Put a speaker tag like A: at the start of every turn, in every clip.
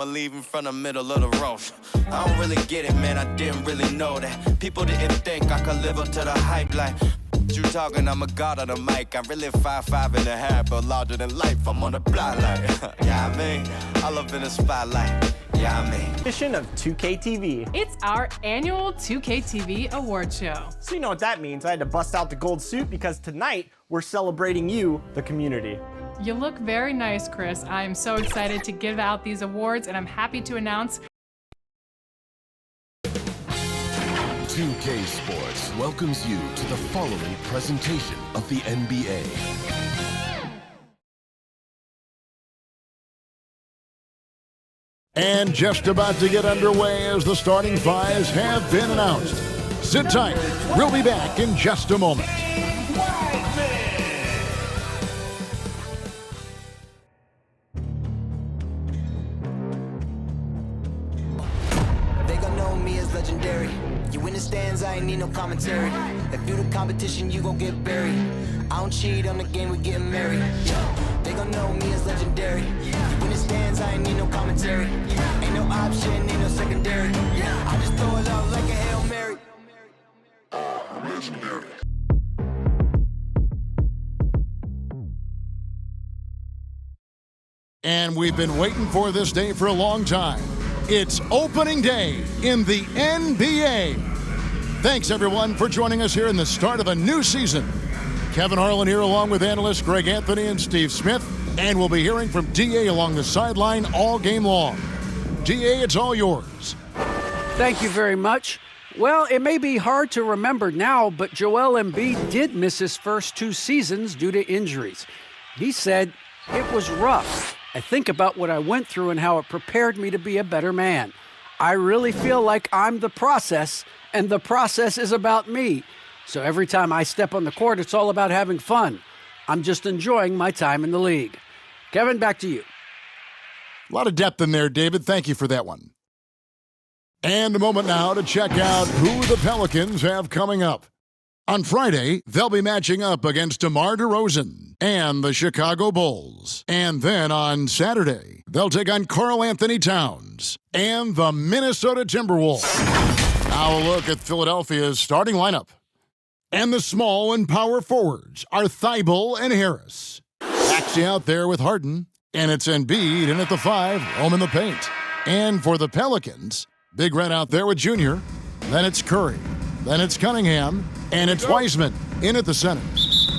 A: I leave in front of middle of the road. I don't really get it, man, I didn't really know that. People didn't think I could live up to the hype like you talking, I'm a god on the mic. I'm really 5'5" and a half, but larger than life. I'm on the block like, yeah, I mean, I love in the spotlight. Yeah, I mean.
B: Edition of 2K TV.
C: It's our annual 2K TV award show.
B: So you know what that means. I had to bust out the gold suit because tonight we're celebrating you, the community.
C: You look very nice, Chris. I'm so excited to give out these awards, and I'm happy to announce
D: 2K Sports welcomes you to the following presentation of the NBA.
E: And just about to get underway as the starting fives have been announced. Sit tight. We'll be back in just a moment.
F: They gon' know me as legendary. You in the stands, I ain't need no commentary. If you the competition, you gon' get buried. I don't cheat on the game, we getting married. They gon' know me as legendary. You in the stands, I ain't need no commentary. Ain't no option, ain't no secondary. I just throw it out like a Hail Mary. Legendary.
E: And we've been waiting for this day for a long time. It's opening day in the NBA. Thanks, everyone, for joining us here in the start of a new season. Kevin Harlan here along with analysts Greg Anthony and Steve Smith. And we'll be hearing from DA along the sideline all game long. DA, it's all yours.
G: Thank you very much. Well, it may be hard to remember now, but Joel Embiid did miss his first 2 seasons due to injuries. He said, "It was rough. I think about what I went through and how it prepared me to be a better man. I really feel like I'm the process, and the process is about me. So every time I step on the court, it's all about having fun. I'm just enjoying my time in the league." Kevin, back to you.
E: A lot of depth in there, David. Thank you for that one. And a moment now to check out who the Pelicans have coming up. On Friday, they'll be matching up against DeMar DeRozan and the Chicago Bulls. And then on Saturday, they'll take on Karl Anthony Towns and the Minnesota Timberwolves. Now a look at Philadelphia's starting lineup. And the small and power forwards are Thibault and Harris. Maxey out there with Harden. And it's Embiid in at the 5, home in the paint. And for the Pelicans, Big Red out there with Junior. Then it's Curry. Then it's Cunningham. And it's Wiseman in at the center.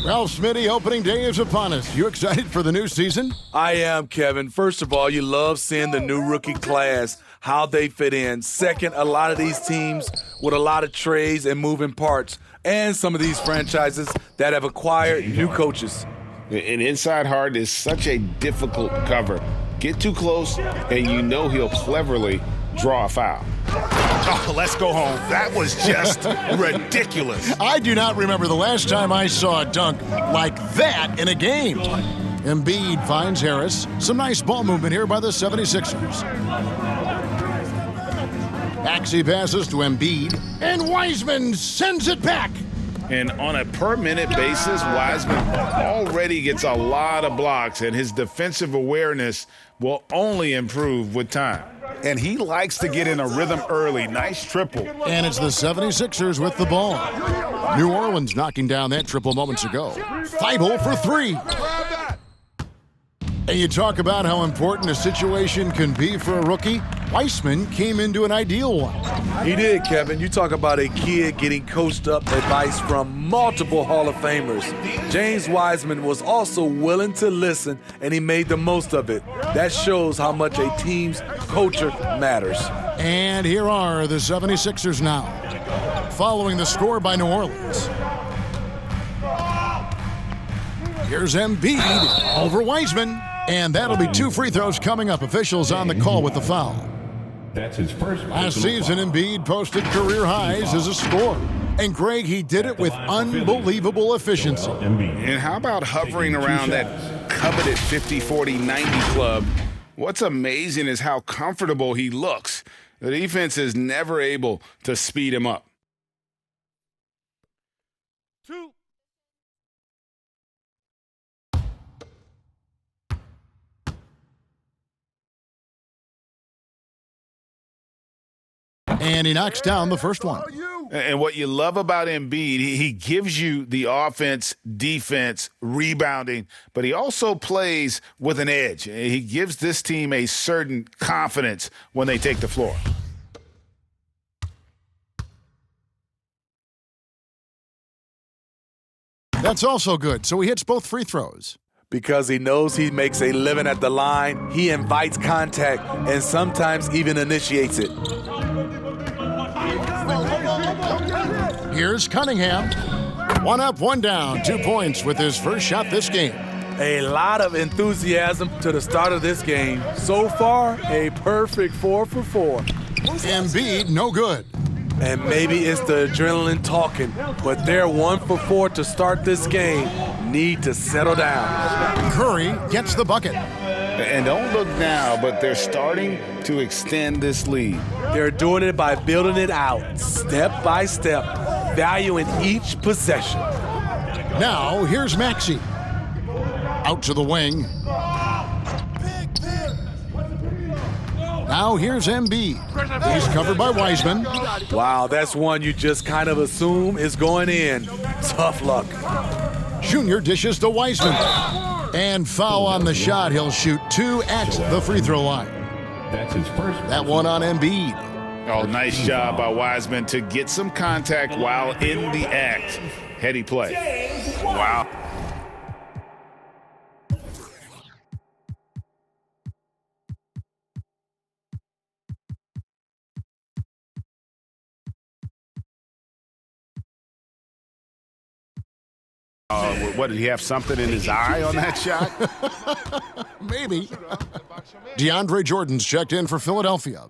E: Ralph Smitty, opening day is upon us. You excited for the new season?
H: I am, Kevin. First of all, you love seeing the new rookie class, how they fit in. Second, a lot of these teams with a lot of trades and moving parts. And some of these franchises that have acquired new coaches.
I: An inside hard is such a difficult cover. Get too close, and you know he'll cleverly draw a foul.
J: Oh, let's go home. That was just ridiculous.
E: I do not remember the last time I saw a dunk like that in a game. Embiid finds Harris. Some nice ball movement here by the 76ers. Maxey passes to Embiid, and Wiseman sends it back.
I: And on a per-minute basis, Wiseman already gets a lot of blocks, and his defensive awareness will only improve with time.
J: And he likes to get in a rhythm early. Nice triple.
E: And it's the 76ers with the ball. New Orleans knocking down that triple moments ago. Thibault for 3. And you talk about how important a situation can be for a rookie. Wiseman came into an ideal one.
H: He did, Kevin. You talk about a kid getting coached up advice from multiple Hall of Famers. James Wiseman was also willing to listen, and he made the most of it. That shows how much a team's culture matters.
E: And here are the 76ers now, following the score by New Orleans. Here's Embiid over Wiseman. And that'll be 2 free throws coming up. Officials on the call with the foul.
K: That's his first.
E: Last season, Embiid posted career highs as a scorer. And Greg, he did it with unbelievable efficiency.
I: And how about hovering around that coveted 50-40-90 club? What's amazing is how comfortable he looks. The defense is never able to speed him up.
E: And he knocks down the first one.
I: And what you love about Embiid, he gives you the offense, defense, rebounding, but he also plays with an edge. He gives this team a certain confidence when they take the floor.
E: That's also good. So he hits both free throws.
H: Because he knows he makes a living at the line, he invites contact and sometimes even initiates it.
E: Here's Cunningham. 1 up, 1 down. 2 points with his first shot this game.
H: A lot of enthusiasm to the start of this game. So far, a perfect 4 for 4.
E: Embiid, no good.
H: And maybe it's the adrenaline talking, but they're 1 for 4 to start this game. Need to settle down.
E: Curry gets the bucket.
I: And don't look now, but they're starting to extend this lead.
H: They're doing it by building it out, step by step, valuing each possession.
E: Now, here's Maxey. Out to the wing. Now here's Embiid. He's covered by Wiseman.
H: Wow, that's one you just kind of assume is going in. Tough luck.
E: Junior dishes to Wiseman. And foul on the shot. He'll shoot 2 at the free throw line.
K: That's his first.
E: That one on Embiid.
I: Oh, nice job by Wiseman to get some contact while in the act. Heady play. Wow. What, did he have something in his eye on that shot?
E: Maybe. DeAndre Jordan's checked in for Philadelphia.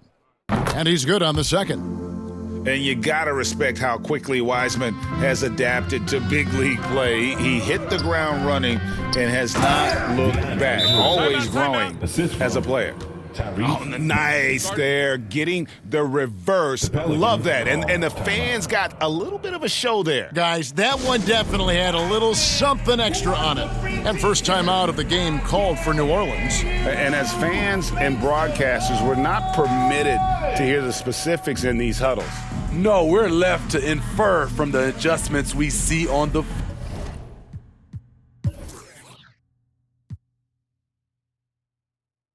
E: And he's good on the second.
I: And you got to respect how quickly Wiseman has adapted to big league play. He hit the ground running and has not looked back. Always growing as a player. Oh, nice there, getting the reverse. Love that. And the fans got a little bit of a show there.
E: Guys, that one definitely had a little something extra on it. And first time out of the game called for New Orleans.
I: And as fans and broadcasters, we're not permitted to hear the specifics in these huddles.
H: No, we're left to infer from the adjustments we see on the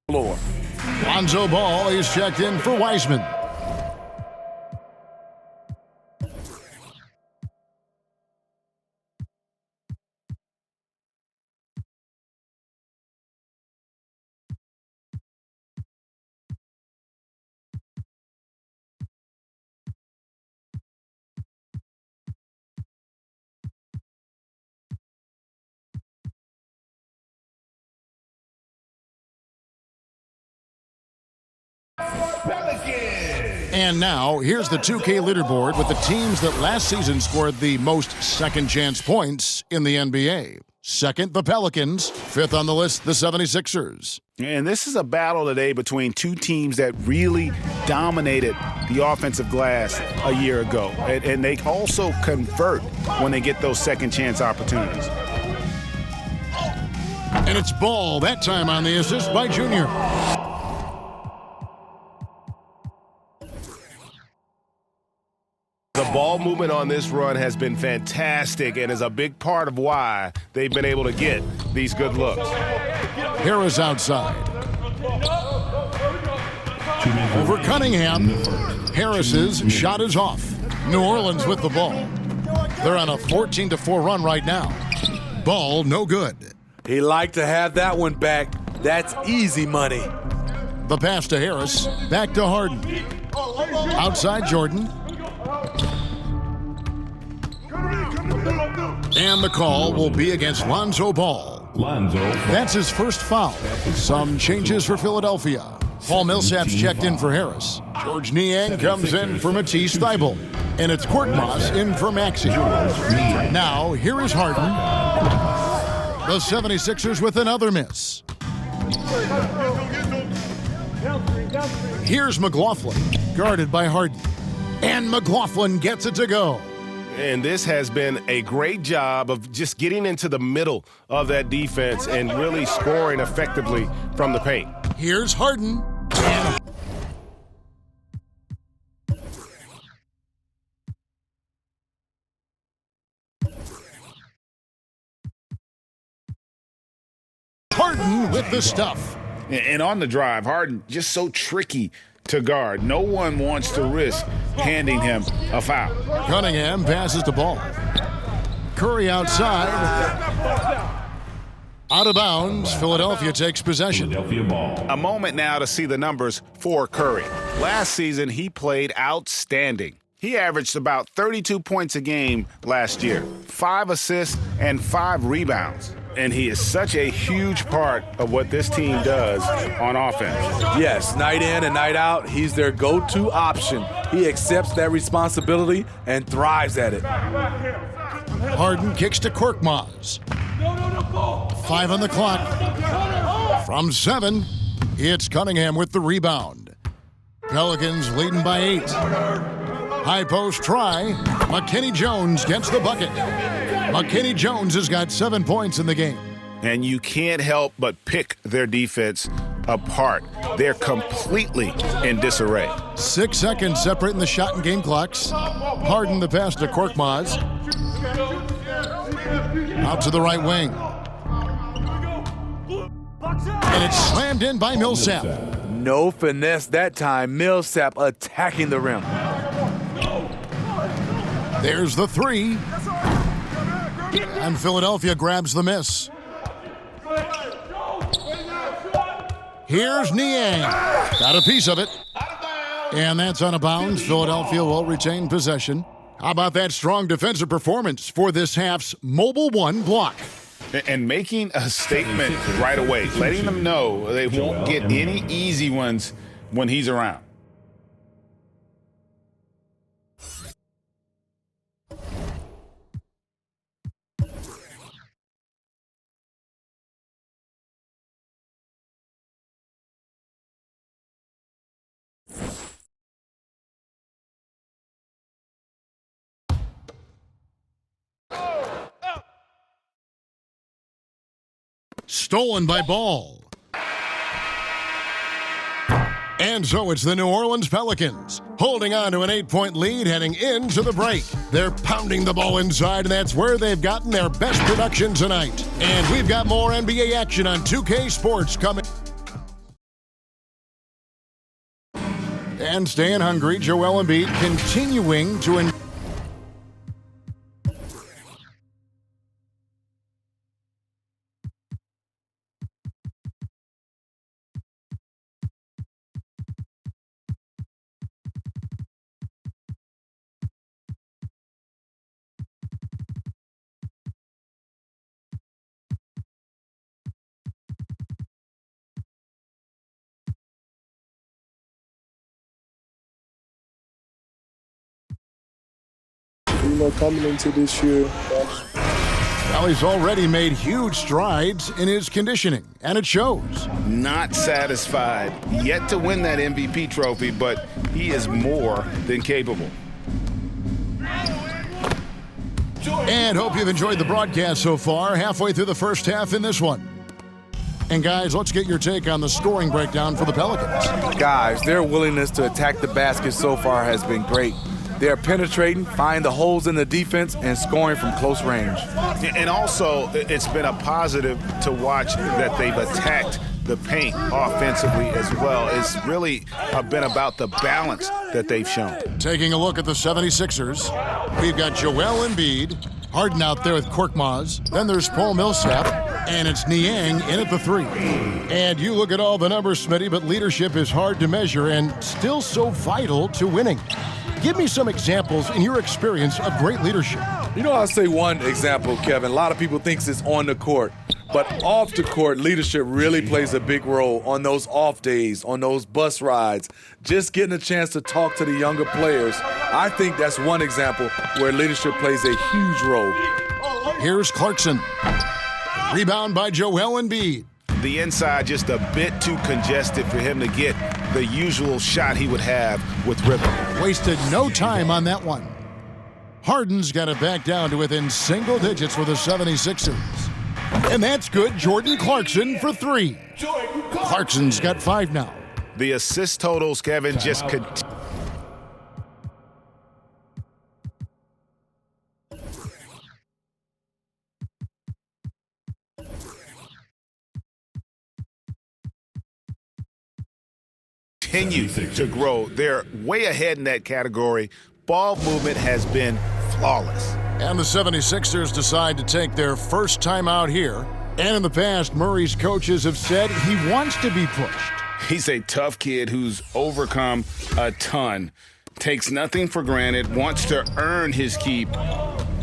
H: floor.
E: Lonzo Ball is checked in for Wiseman. And now, here's the 2K leaderboard with the teams that last season scored the most second-chance points in the NBA. Second, the Pelicans. Fifth on the list, the 76ers.
I: And this is a battle today between two teams that really dominated the offensive glass a year ago. And they also convert when they get those second-chance opportunities.
E: And it's Ball, that time on the assist by Junior.
J: The ball movement on this run has been fantastic and is a big part of why they've been able to get these good looks.
E: Harris outside. Over Cunningham. Harris's shot is off. New Orleans with the ball. They're on a 14-4 run right now. Ball no good.
H: He liked to have that one back. That's easy money.
E: The pass to Harris. Back to Harden. Outside Jordan. And the call will be against Lonzo Ball. That's his first foul. Some changes for Philadelphia. Paul Millsap's checked in for Harris. George Niang comes in for Matisse Thybulle. And it's Korkmaz in for Maxey. Now, here is Harden. The 76ers with another miss. Here's McLaughlin, guarded by Harden. And McLaughlin gets it to go.
J: And this has been a great job of just getting into the middle of that defense and really scoring effectively from the paint.
E: Here's Harden. Harden with the stuff.
I: And on the drive, Harden just so tricky to guard. No one wants to risk handing him a foul.
E: Cunningham passes the ball. Curry outside. Out of bounds. Philadelphia takes possession.
K: Philadelphia ball.
J: A moment now to see the numbers for Curry. Last season, he played outstanding. He averaged about 32 points a game last year, 5 assists and 5 rebounds. And he is such a huge part of what this team does on offense.
H: Yes, night in and night out, he's their go-to option. He accepts that responsibility and thrives at it.
E: Harden kicks to Korkmaz. 5 on the clock. From 7, it's Cunningham with the rebound. Pelicans leading by 8. High post try. McKinney Jones gets the bucket. McKinney Jones has got 7 points in the game.
J: And you can't help but pick their defense apart. They're completely in disarray.
E: 6 seconds separating the shot and game clocks. Harden the pass to Korkmaz. Out to the right wing. And it's slammed in by Millsap.
H: No finesse that time. Millsap attacking the rim.
E: There's the 3. And Philadelphia grabs the miss. Here's Niang. Got a piece of it. And that's out of bounds. Philadelphia will retain possession. How about that strong defensive performance for this half's Mobile One block?
I: And making a statement right away, letting them know they won't get any easy ones when he's around.
E: Stolen by Ball. And so it's the New Orleans Pelicans holding on to an 8-point lead heading into the break. They're pounding the ball inside, and that's where they've gotten their best production tonight. And we've got more NBA action on 2K Sports coming. And staying hungry, Joel Embiid continuing to
L: coming into this year.
E: Well, he's already made huge strides in his conditioning, and it shows.
I: Not satisfied yet to win that MVP trophy, but he is more than capable.
E: And hope you've enjoyed the broadcast so far, halfway through the first half in this one. And guys, let's get your take on the scoring breakdown for the Pelicans.
H: Guys, their willingness to attack the basket so far has been great. They're penetrating, finding the holes in the defense, and scoring from close range.
J: And also, it's been a positive to watch that they've attacked the paint offensively as well. It's really been about the balance that they've shown.
E: Taking a look at the 76ers, we've got Joel Embiid, Harden out there with Korkmaz. Then there's Paul Millsap, and it's Niang in at the 3. And you look at all the numbers, Smitty, but leadership is hard to measure and still so vital to winning. Give me some examples in your experience of great leadership.
H: You know, I'll say one example, Kevin. A lot of people think it's on the court, but off the court, leadership really plays a big role on those off days, on those bus rides, just getting a chance to talk to the younger players. I think that's one example where leadership plays a huge role.
E: Here's Clarkson. Rebound by Joel Embiid.
J: The inside just a bit too congested for him to get the usual shot he would have with rhythm.
E: Wasted no time on that one. Harden's got it back down to within single digits for the 76ers. And that's good. Jordan Clarkson for 3. Clarkson's got 5 now.
J: The assist totals, Kevin, just continue. continue to grow. They're way ahead in that category. Ball movement has been flawless.
E: And the 76ers decide to take their first time out here. And in the past, Murray's coaches have said he wants to be pushed.
J: He's a tough kid who's overcome a ton, takes nothing for granted, wants to earn his keep.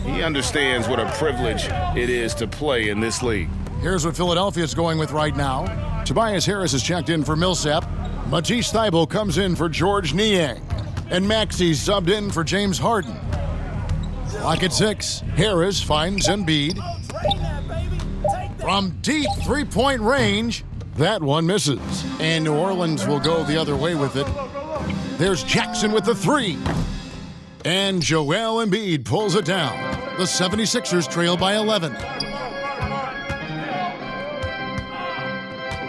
J: He understands what a privilege it is to play in this league.
E: Here's what Philadelphia's going with right now. Tobias Harris is checked in for Millsap. Matisse Thybulle comes in for George Niang. And Maxey's subbed in for James Harden. Clock at 6. Harris finds Embiid. From deep three-point range, that one misses. And New Orleans will go the other way with it. There's Jackson with the 3. And Joel Embiid pulls it down. The 76ers trail by 11.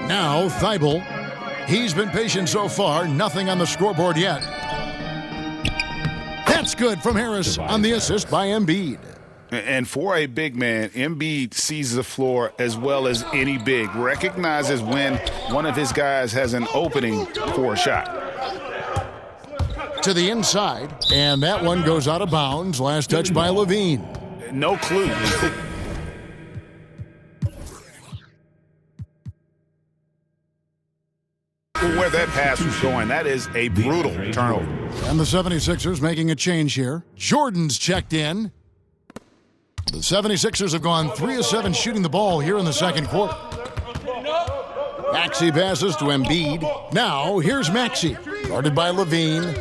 E: Now Thybulle. He's been patient so far. Nothing on the scoreboard yet. That's good from Harris on the assist by Embiid.
J: And for a big man, Embiid sees the floor as well as any big, recognizes when one of his guys has an opening for a shot.
E: To the inside, and that one goes out of bounds. Last touch by Levine.
J: No clue where that pass was going. That is a brutal turnover.
E: And the 76ers making a change here. Jordan's checked in. The 76ers have gone 3 of 7 shooting the ball here in the second quarter. Maxey passes to Embiid. Now, here's Maxey, guarded by Levine.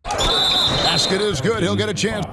E: Basket is good. He'll get a chance.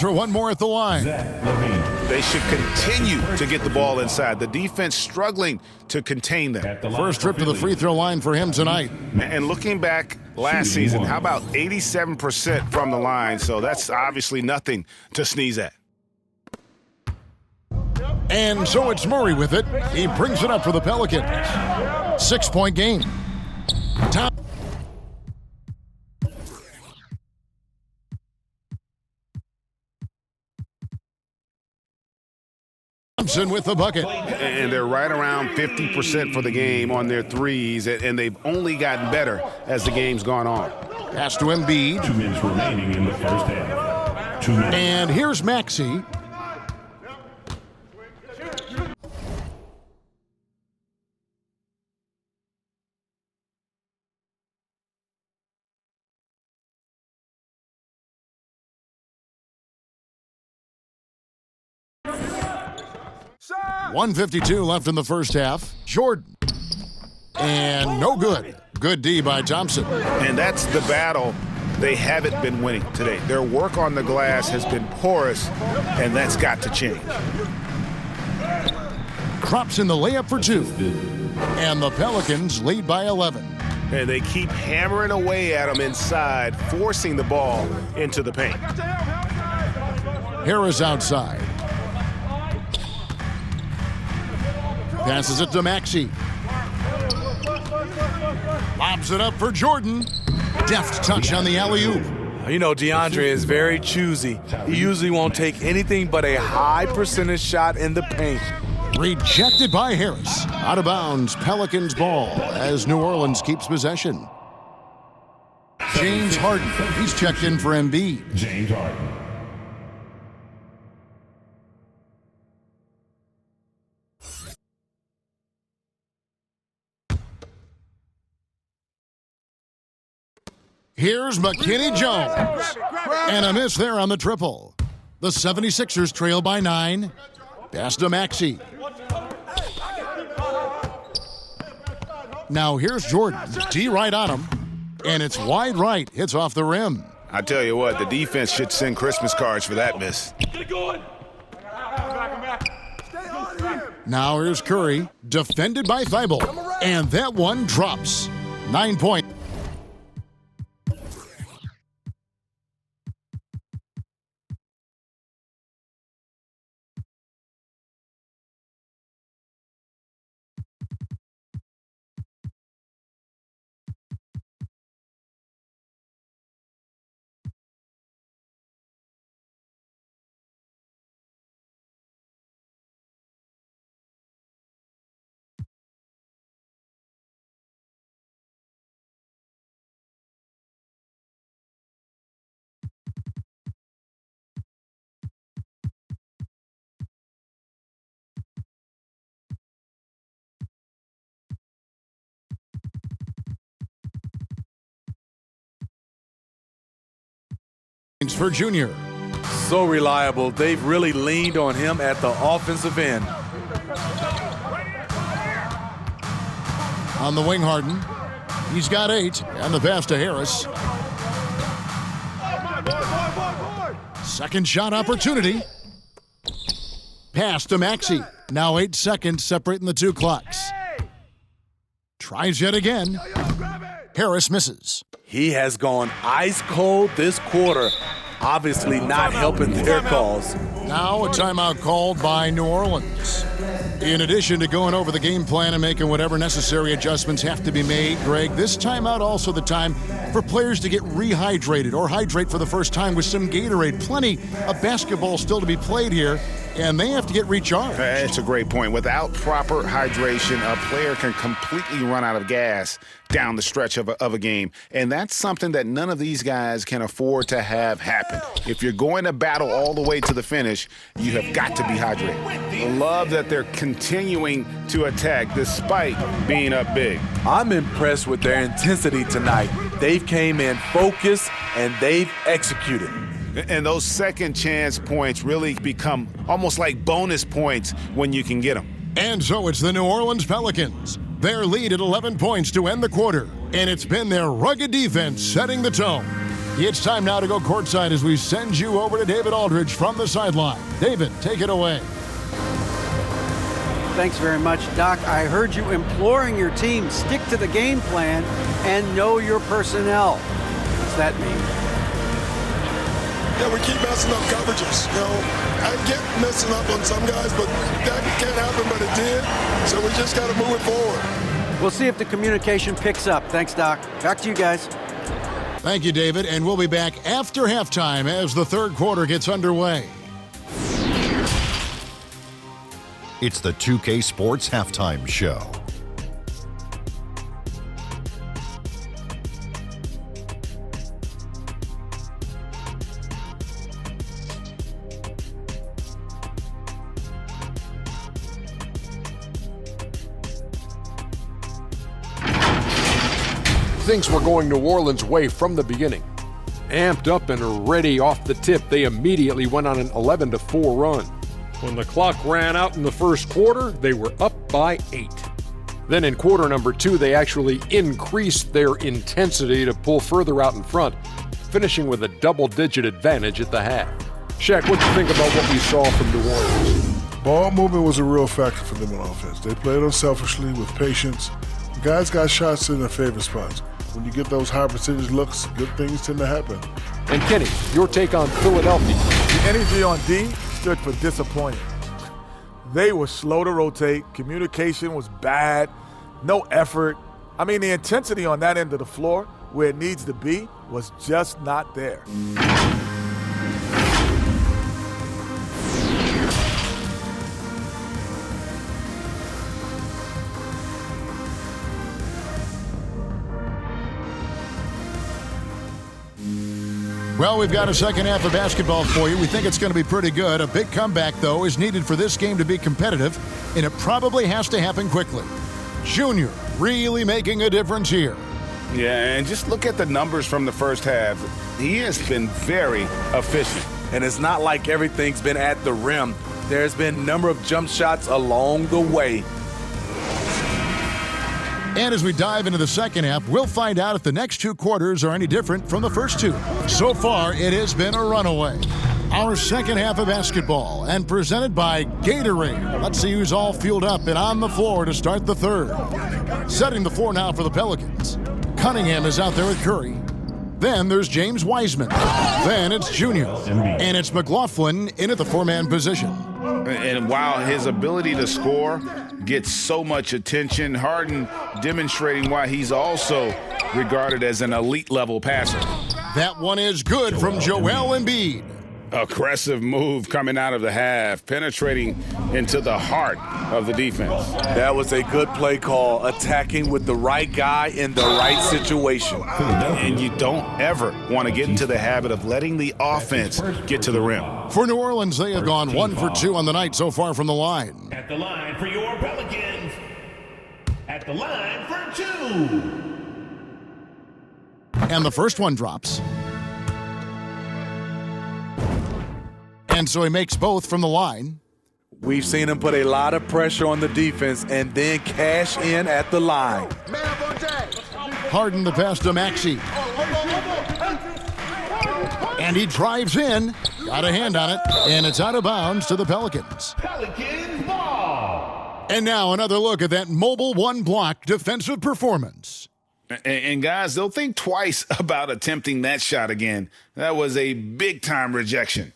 E: For one more at the line.
J: They should continue to get the ball inside. The defense struggling to contain them.
E: First trip to the free throw line for him tonight.
J: And looking back last season, how about 87% from the line? So that's obviously nothing to sneeze at.
E: And so it's Murray with it. He brings it up for the Pelicans. 6-point game. Thompson with the bucket.
J: And they're right around 50% for the game on their threes, and they've only gotten better as the game's gone on.
E: Pass to Embiid.
K: 2 minutes remaining in the first half. 2 minutes.
E: And here's Maxey. .152 left in the first half. Jordan. And no good. Good D by Thompson.
J: And that's the battle they haven't been winning today. Their work on the glass has been porous, and that's got to change.
E: Drops in the layup for 2. And the Pelicans lead by 11.
J: And they keep hammering away at them inside, forcing the ball into the paint.
E: Harris outside. Passes it to Maxey. Lobs it up for Jordan. Deft touch on the alley-oop.
H: You know, DeAndre is very choosy. He usually won't take anything but a high percentage shot in the paint.
E: Rejected by Harris. Out of bounds, Pelicans ball as New Orleans keeps possession. James Harden. He's checked in for Embiid.
K: James Harden.
E: Here's McKinney Jones. And a miss there on the triple. The 76ers trail by 9. Pass to Maxey. Now here's Jordan. D right on him. And it's wide right. Hits off the rim.
I: I tell you what, the defense should send Christmas cards for that miss.
E: Now here's Curry, defended by Thibault, and that one drops. 9 points. For Junior.
H: So reliable. They've really leaned on him at the offensive end.
E: On the wing, Harden. He's got 8, and the pass to Harris. Second shot opportunity. Pass to Maxey. Now 8 seconds separating the two clocks. Tries yet again. Harris misses.
H: He has gone ice cold this quarter. Obviously not helping their cause.
E: Now a timeout called by New Orleans. In addition to going over the game plan and making whatever necessary adjustments have to be made, Greg, this timeout also the time for players to get rehydrated or hydrate for the first time with some Gatorade. Plenty of basketball still to be played here, and they have to get recharged.
I: That's a great point. Without proper hydration, a player can completely run out of gas down the stretch of a game. And that's something that none of these guys can afford to have happen. If you're going to battle all the way to the finish, you have got to be hydrated. I love that they're continuing to attack despite being up big.
H: I'm impressed with their intensity tonight. They've came in focused and they've executed.
I: And those second chance points really become almost like bonus points when you can get them.
E: And so it's the New Orleans Pelicans. Their lead at 11 points to end the quarter. And it's been their rugged defense setting the tone. It's time now to go courtside as we send you over to David Aldridge from the sideline. David, take it away.
G: Thanks very much, Doc. I heard you imploring your team, stick to the game plan and know your personnel. What does that mean?
L: Yeah, we keep messing up coverages. You know, I get messing up on some guys, but that can't happen, but it did. So we just got to move it forward.
G: We'll see if the communication picks up. Thanks, Doc. Back to you guys.
E: Thank you, David, and we'll be back after halftime as the third quarter gets underway.
M: It's the 2K Sports Halftime Show.
N: Things were going New Orleans' way from the beginning. Amped up and ready off the tip, they immediately went on an 11-4 run. When the clock ran out in the first quarter, they were up by 8. Then in quarter number 2, they actually increased their intensity to pull further out in front, finishing with a double-digit advantage at the half. Shaq, what do you think about what we saw from New Orleans?
L: Ball movement was a real factor for them on offense. They played unselfishly with patience. The guys got shots in their favorite spots. When you get those high percentage looks, good things tend to happen.
N: And Kenny, your take on Philadelphia.
O: The energy on D stood for disappointing. They were slow to rotate. Communication was bad. No effort. I mean, the intensity on that end of the floor, where it needs to be, was just not there.
E: Well, we've got a second half of basketball for you. We think it's going to be pretty good. A big comeback, though, is needed for this game to be competitive, and it probably has to happen quickly. Junior really making a difference here.
I: Yeah, and just look at the numbers from the first half. He has been very efficient.
H: And it's not like everything's been at the rim. There's been a number of jump shots along the way.
E: And as we dive into the second half, we'll find out if the next 2 quarters are any different from the first 2. So far, it has been a runaway. Our second half of basketball, and presented by Gatorade. Let's see who's all fueled up and on the floor to start the third. Setting the floor now for the Pelicans. Cunningham is out there with Curry. Then there's James Wiseman. Then it's Junior. And it's McLaughlin in at the 4-man position.
I: And while his ability to score gets so much attention, Harden demonstrating why he's also regarded as an elite-level passer.
E: That one is good from Joel Embiid.
I: Aggressive move coming out of the half, penetrating into the heart of the defense.
H: That was a good play call, attacking with the right guy in the right situation.
I: And you don't ever want to get into the habit of letting the offense get to the rim.
E: For New Orleans, they have gone 1 for 2 on the night so far from the line.
K: At the line for your Pelicans. At the line for 2.
E: And the first one drops. And so he makes both from the line.
H: We've seen him put a lot of pressure on the defense and then cash in at the line.
E: Harden the pass to Maxey. And he drives in. Got a hand on it. And it's out of bounds to the Pelicans.
K: Pelicans ball.
E: And now another look at that mobile one-block defensive performance.
I: And guys, they'll think twice about attempting that shot again. That was a big-time rejection.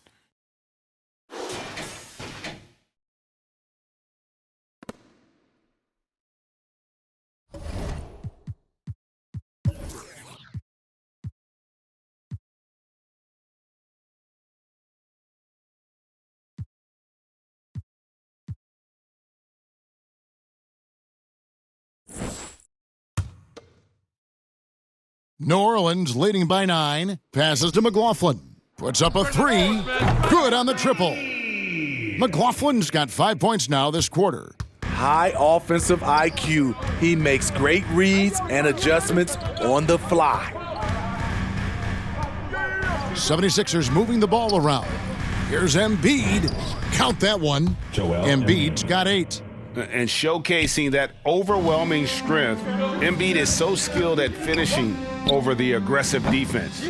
E: New Orleans leading by 9. Passes to McLaughlin. Puts up a 3. Good on the triple. McLaughlin's got 5 points now this quarter.
H: High offensive IQ. He makes great reads and adjustments on the fly.
E: 76ers moving the ball around. Here's Embiid. Count that one. Embiid's got 8.
I: And showcasing that overwhelming strength, Embiid is so skilled at finishing over the aggressive defense.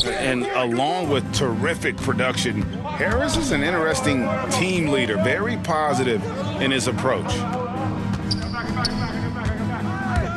I: And along with terrific production, Harris is an interesting team leader, very positive in his approach.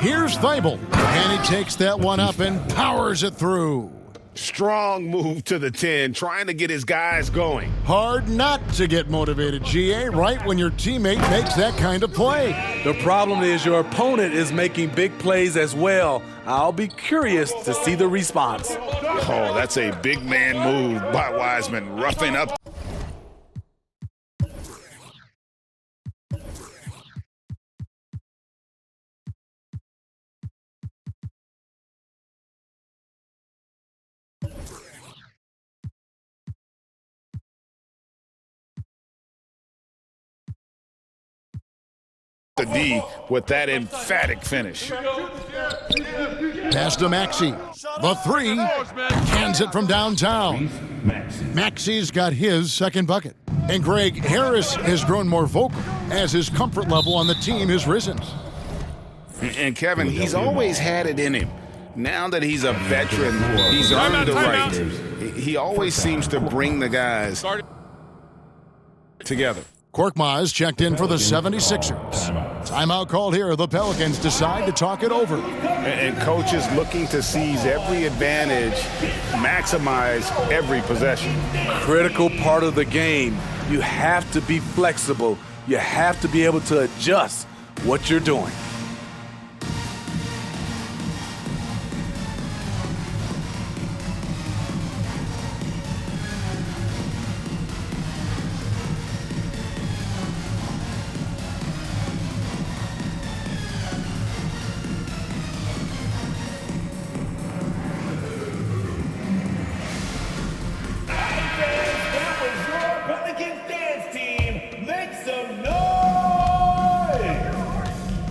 E: Here's Thibault, and he takes that one up and powers it through.
I: Strong move to the 10, trying to get his guys going.
E: Hard not to get motivated, GA, right when your teammate makes that kind of play.
H: The problem is your opponent is making big plays as well. I'll be curious to see the response.
I: Oh, that's a big man move by Wiseman, roughing up. The D with that emphatic finish.
E: Pass to Maxey. The 3. Cans it from downtown. Maxey's got his second bucket. And Greg, Harris has grown more vocal as his comfort level on the team has risen.
I: And Kevin, he's always had it in him. Now that he's a veteran, he's earned the right. He always seems to bring the guys together.
E: Korkmaz checked in for the 76ers. Timeout called here. The Pelicans decide to talk it over.
I: And coaches looking to seize every advantage, maximize every possession.
H: Critical part of the game. You have to be flexible. You have to be able to adjust what you're doing.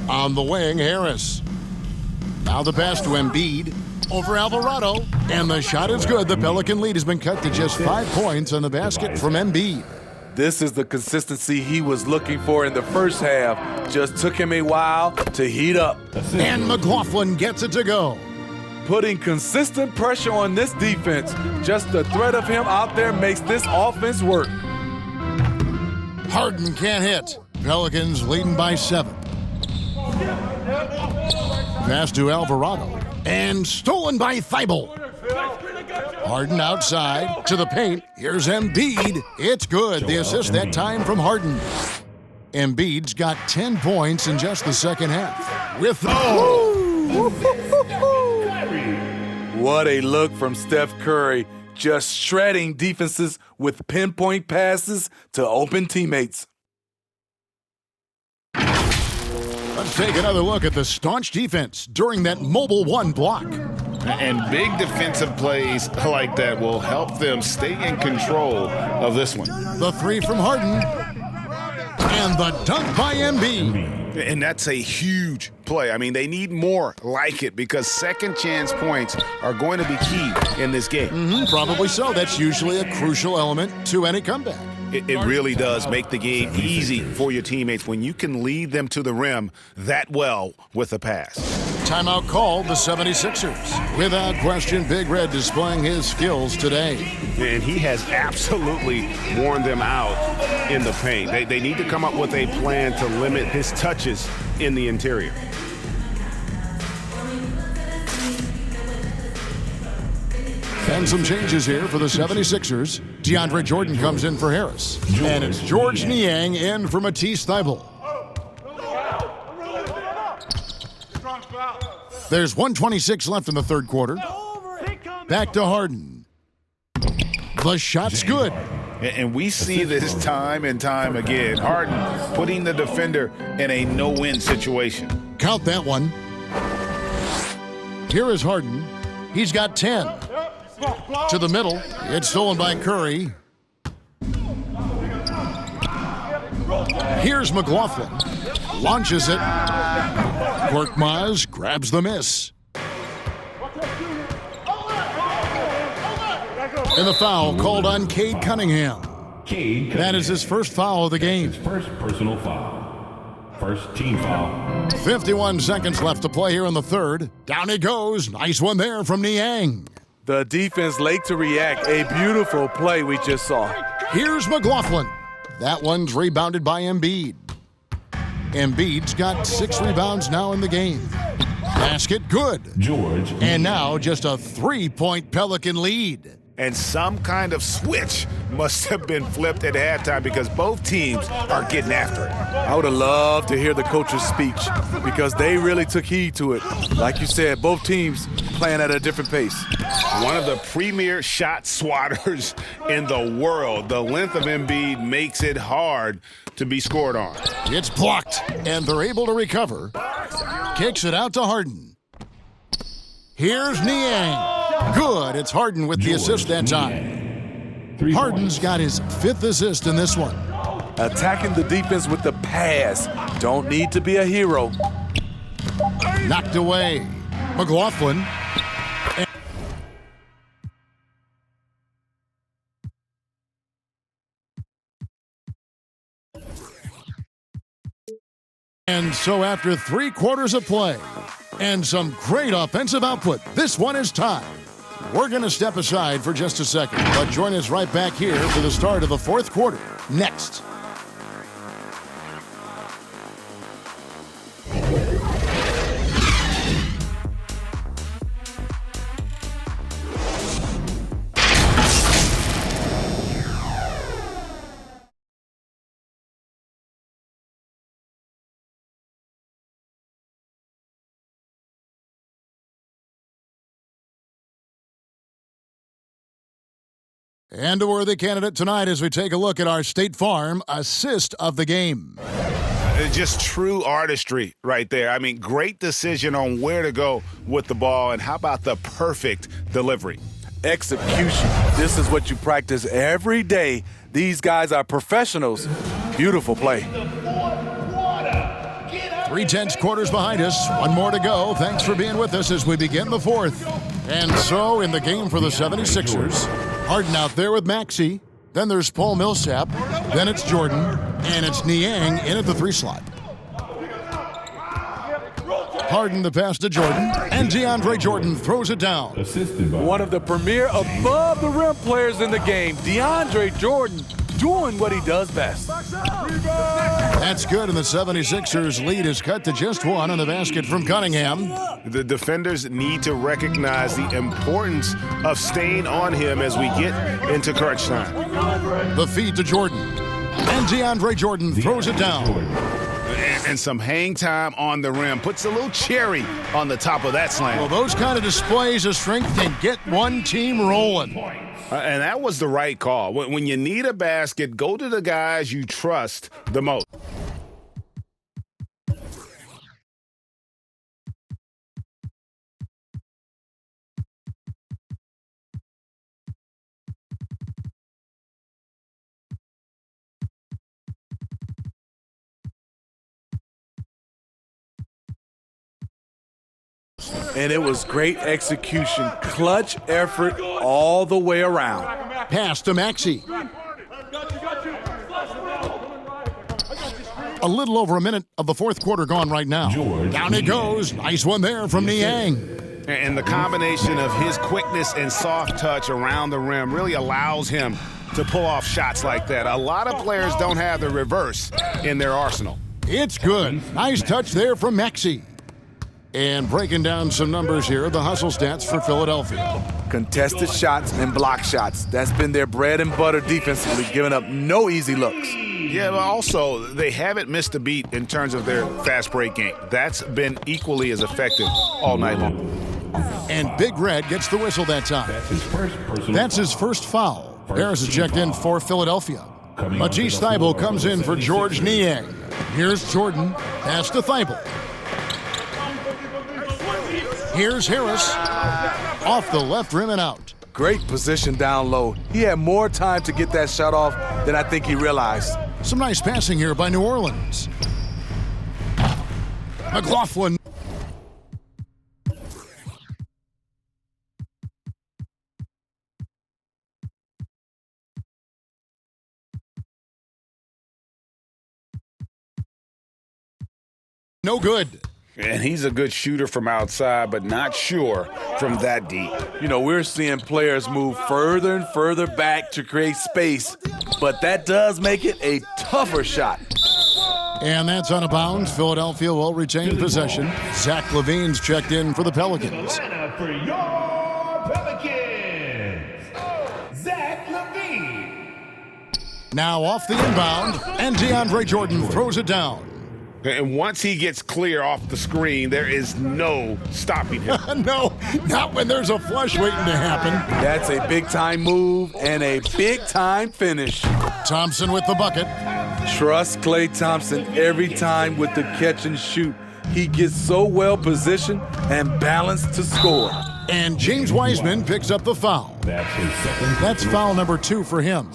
E: On the wing, Harris. Now the pass to Embiid over Alvarado. And the shot is good. The Pelican lead has been cut to just 5 points on the basket from Embiid.
H: This is the consistency he was looking for in the first half. Just took him a while to heat up.
E: And McLaughlin gets it to go.
H: Putting consistent pressure on this defense. Just the threat of him out there makes this offense work.
E: Harden can't hit. Pelicans leading by 7. Pass to Alvarado. And stolen by Thibault. Harden outside to the paint. Here's Embiid. It's good. The assist that time from Harden. Embiid's got 10 points in just the second half. With
H: What a look from Steph Curry. Just shredding defenses with pinpoint passes to open teammates.
E: Let's take another look at the staunch defense during that mobile 1 block.
I: And big defensive plays like that will help them stay in control of this one.
E: The 3 from Harden. And the dunk by Embiid.
I: And that's a huge play. I mean, they need more like it because second chance points are going to be key in this game.
E: Probably so. That's usually a crucial element to any comeback.
I: It really does make the game easy for your teammates when you can lead them to the rim that well with a pass.
E: Timeout called the 76ers. Without question, Big Red displaying his skills today.
I: And he has absolutely worn them out in the paint. They need to come up with a plan to limit his touches in the interior.
E: And some changes here for the 76ers. DeAndre Jordan comes in for Harris. And it's George Niang in for Matisse Thybulle. There's 1:26 left in the third quarter. Back to Harden. The shot's good.
I: And we see this time and time again. Harden putting the defender in a no-win situation.
E: Count that one. Here is Harden. He's got 10. To the middle. It's stolen by Curry. Here's McLaughlin. Launches it. Korkmaz grabs the miss. And the foul called on Cade Cunningham. That is his first foul of the game.
K: First personal foul. First team foul.
E: 51 seconds left to play here in the third. Down he goes. Nice one there from Niang.
H: The defense late to react. A beautiful play we just saw.
E: Here's McLaughlin. That one's rebounded by Embiid. Embiid's got 6 rebounds now in the game. Basket good.
K: George.
E: And now just a 3-point Pelican lead.
I: And some kind of switch must have been flipped at halftime because both teams are getting after it.
H: I would have loved to hear the coach's speech because they really took heed to it. Like you said, both teams playing at a different pace.
I: One of the premier shot swatters in the world. The length of Embiid makes it hard to be scored on.
E: It's blocked, and they're able to recover. Kicks it out to Harden. Here's Niang. Good. It's Harden with the assist that time. Harden's got his 5th assist in this one.
H: Attacking the defense with the pass. Don't need to be a hero.
E: Knocked away. McLaughlin. And so after 3 quarters of play and some great offensive output, this one is tied. We're going to step aside for just a second, but join us right back here for the start of the 4th quarter. Next. And a worthy candidate tonight as we take a look at our State Farm assist of the game.
I: Just true artistry right there. I mean, great decision on where to go with the ball, and how about the perfect delivery?
H: Execution. This is what you practice every day. These guys are professionals. Beautiful play.
E: 3 tense quarters behind us. 1 more to go. Thanks for being with us as we begin the 4th. And so in the game for the 76ers, Harden out there with Maxey. Then there's Paul Millsap. Then it's Jordan, and it's Niang in at the 3 slot. Harden the pass to Jordan, and DeAndre Jordan throws it down.
O: One of the premier above-the-rim players in the game, DeAndre Jordan, doing what he does best.
E: That's good, and the 76ers lead is cut to just 1 on the basket from Cunningham.
J: The defenders need to recognize the importance of staying on him as we get into crunch time.
E: The feed to Jordan, and DeAndre Jordan throws it down.
J: And some hang time on the rim. Puts a little cherry on the top of that slam.
E: Well, those kind of displays of strength can get one team rolling.
J: And that was the right call. When you need a basket, go to the guys you trust the most.
O: And it was great execution, clutch effort all the way around.
E: Pass to Maxey. A little over a minute of the fourth quarter gone right now. Down it goes. Nice one there from Niang.
J: And the combination of his quickness and soft touch around the rim really allows him to pull off shots like that. A lot of players don't have the reverse in their arsenal.
E: It's good. Nice touch there from Maxey. And breaking down some numbers here, the hustle stats for Philadelphia.
O: Contested shots and block shots. That's been their bread and butter defensively, giving up no easy looks.
J: Yeah, but also, they haven't missed a beat in terms of their fast break game. That's been equally as effective all night long.
E: And Big Red gets the whistle that time. That's his first foul. Harris is checked in for Philadelphia. Matisse Thybulle comes in for George Niang. Here's Jordan. Pass to Thybulle. Here's Harris. Off the left rim and out.
O: Great position down low. He had more time to get that shot off than I think he realized.
E: Some nice passing here by New Orleans. McLaughlin. No good.
J: And he's a good shooter from outside, but not sure from that deep.
O: You know, we're seeing players move further and further back to create space, but that does make it a tougher shot.
E: And that's out of bounds. Philadelphia will retain possession. Zach LaVine's checked in for the Pelicans.
K: For your Pelicans, Zach LaVine.
E: Now off the inbound, and DeAndre Jordan throws it down.
J: And once he gets clear off the screen, there is no stopping him.
E: No, not when there's a flush waiting to happen.
O: That's a big-time move and a big-time finish.
E: Thompson with the bucket.
O: Trust Klay Thompson every time with the catch and shoot. He gets so well positioned and balanced to score.
E: And James Wiseman picks up the foul. That's foul number 2 for him.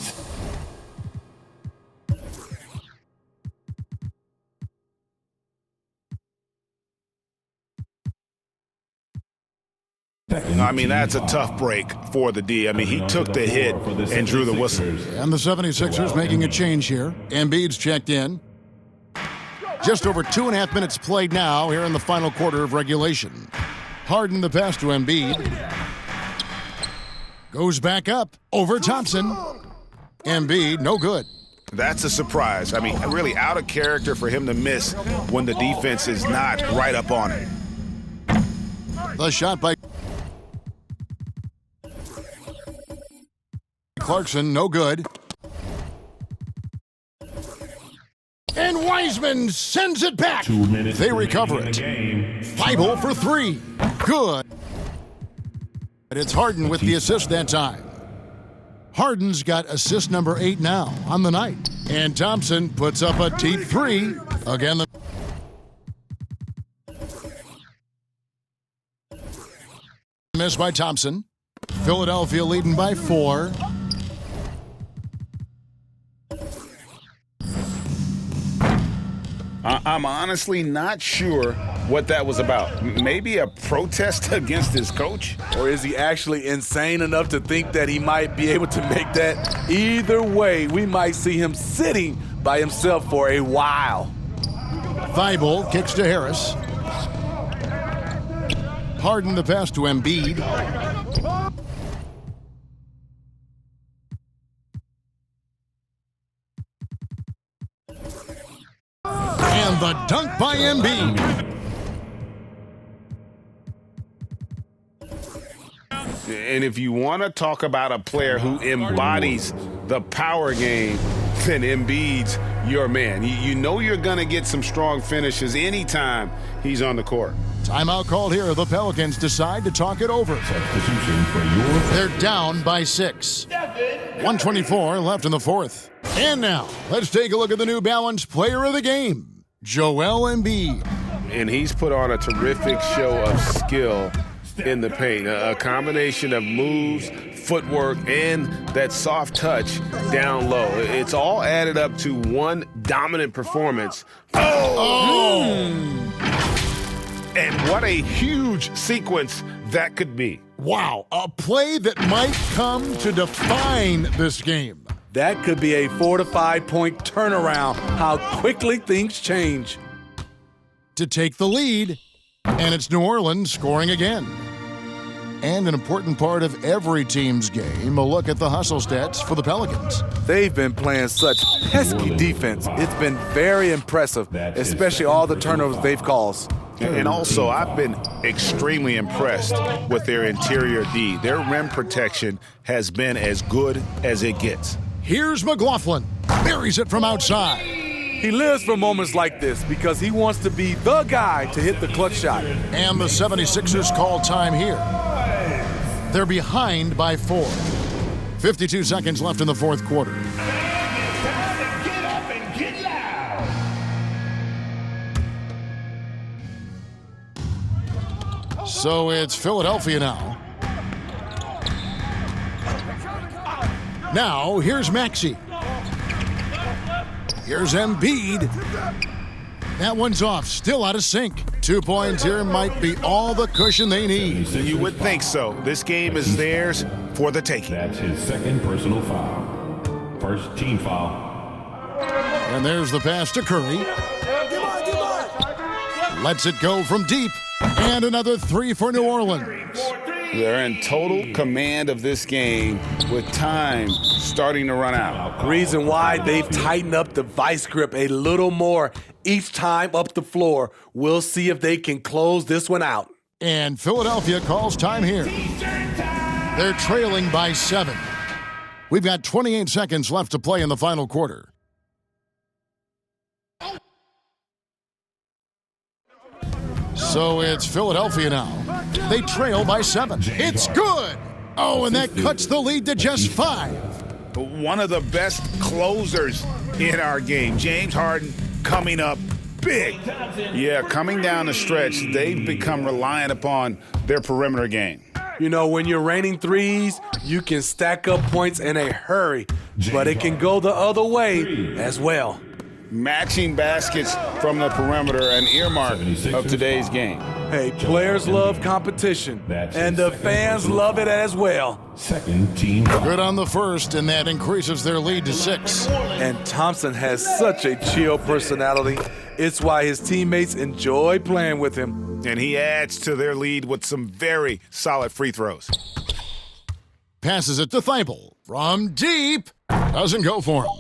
J: I mean, that's a tough break for the D. I mean, he took the hit and drew the whistle.
E: And the 76ers making a change here. Embiid's checked in. Just over 2.5 minutes played now here in the final quarter of regulation. Harden the pass to Embiid. Goes back up over Thompson. Embiid, no good.
J: That's a surprise. I mean, really out of character for him to miss when the defense is not right up on it.
E: The shot by Clarkson, no good. And Wiseman sends it back.
K: 2 minutes.
E: They recover it. Thybulle for 3. Good. But it's Harden with the assist that time. Harden's got assist number 8 now on the night. And Thompson puts up a deep 3. Again, the miss by Thompson. Philadelphia leading by 4.
J: I'm honestly not sure
I: what that was about. Maybe a protest against his coach?
H: Or is he actually insane enough to think that he might be able to make that? Either way, we might see him sitting by himself for a while.
E: Thibault kicks to Harris. Harden the pass to Embiid. And the dunk by Embiid.
I: And if you want to talk about a player who embodies the power game, then Embiid's your man. You know you're going to get some strong finishes anytime he's on the court.
E: Timeout called here. The Pelicans decide to talk it over. They're down by 6. 1:24 left in the fourth. And now, let's take a look at the New Balance Player of the Game, Joel Embiid.
I: And he's put on a terrific show of skill in the paint. A combination of moves, footwork, and that soft touch down low. It's all added up to one dominant performance. And what a huge sequence that could be.
E: Wow, a play that might come to define this game.
H: That could be a 4 to 5 point turnaround. How quickly things change.
E: To take the lead, and it's New Orleans scoring again. And an important part of every team's game, a look at the hustle stats for the Pelicans.
H: They've been playing such pesky defense. It's been very impressive, especially all the turnovers they've caused.
I: And also, I've been extremely impressed with their interior D. Their rim protection has been as good as it gets.
E: Here's McLaughlin. Buries it from outside.
H: He lives for moments like this because he wants to be the guy to hit the clutch shot.
E: And the 76ers call time here. They're behind by 4. 52 seconds left in the fourth quarter. So it's Philadelphia now. Now, here's Maxey. Here's Embiid. That one's off, still out of sync. 2 points here might be all the cushion they need.
I: You would think so. This game is theirs for the taking.
K: That's his second personal foul. First team foul.
E: And there's the pass to Curry. Lets it go from deep. And another 3 for New Orleans.
I: They're in total command of this game with time starting to run out.
H: Reason why they've tightened up the vice grip a little more each time up the floor. We'll see if they can close this one out.
E: And Philadelphia calls time here. They're trailing by 7. We've got 28 seconds left to play in the final quarter. So it's Philadelphia now. They trail by 7. It's good! Oh, and that cuts the lead to just 5.
I: One of the best closers in our game. James Harden coming up big. Yeah, coming down the stretch, they've become reliant upon their perimeter game.
H: You know, when you're raining threes, you can stack up points in a hurry, but it can go the other way as well.
I: Matching baskets from the perimeter, an earmark of today's game.
H: Hey, players love competition, and the fans love it as well.
K: Second team.
E: Good on the first, and that increases their lead to 6.
H: And Thompson has such a chill personality. It's why his teammates enjoy playing with him.
I: And he adds to their lead with some very solid free throws.
E: Passes it to Thibault. From deep. Doesn't go for him.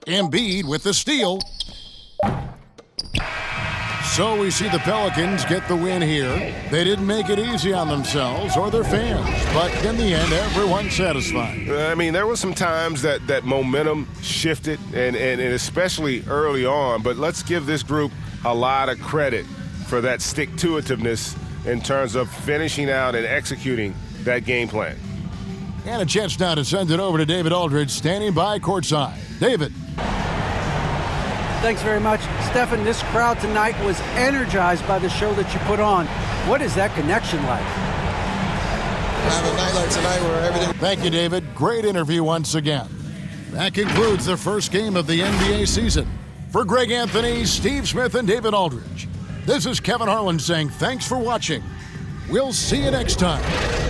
E: Embiid with the steal. So we see the Pelicans get the win here. They didn't make it easy on themselves or their fans, but in the end, everyone's satisfied.
J: I mean, there were some times that momentum shifted, and especially early on, but let's give this group a lot of credit for that stick-to-itiveness in terms of finishing out and executing that game plan.
E: And a chance now to send it over to David Aldridge, standing by courtside. David.
G: Thanks very much. Stephen, this crowd tonight was energized by the show that you put on. What is that connection like?
P: Have a night like tonight where everything...
E: Thank you, David. Great interview once again. That concludes the first game of the NBA season. For Greg Anthony, Steve Smith, and David Aldridge, This is Kevin Harlan saying thanks for watching. We'll see you next time.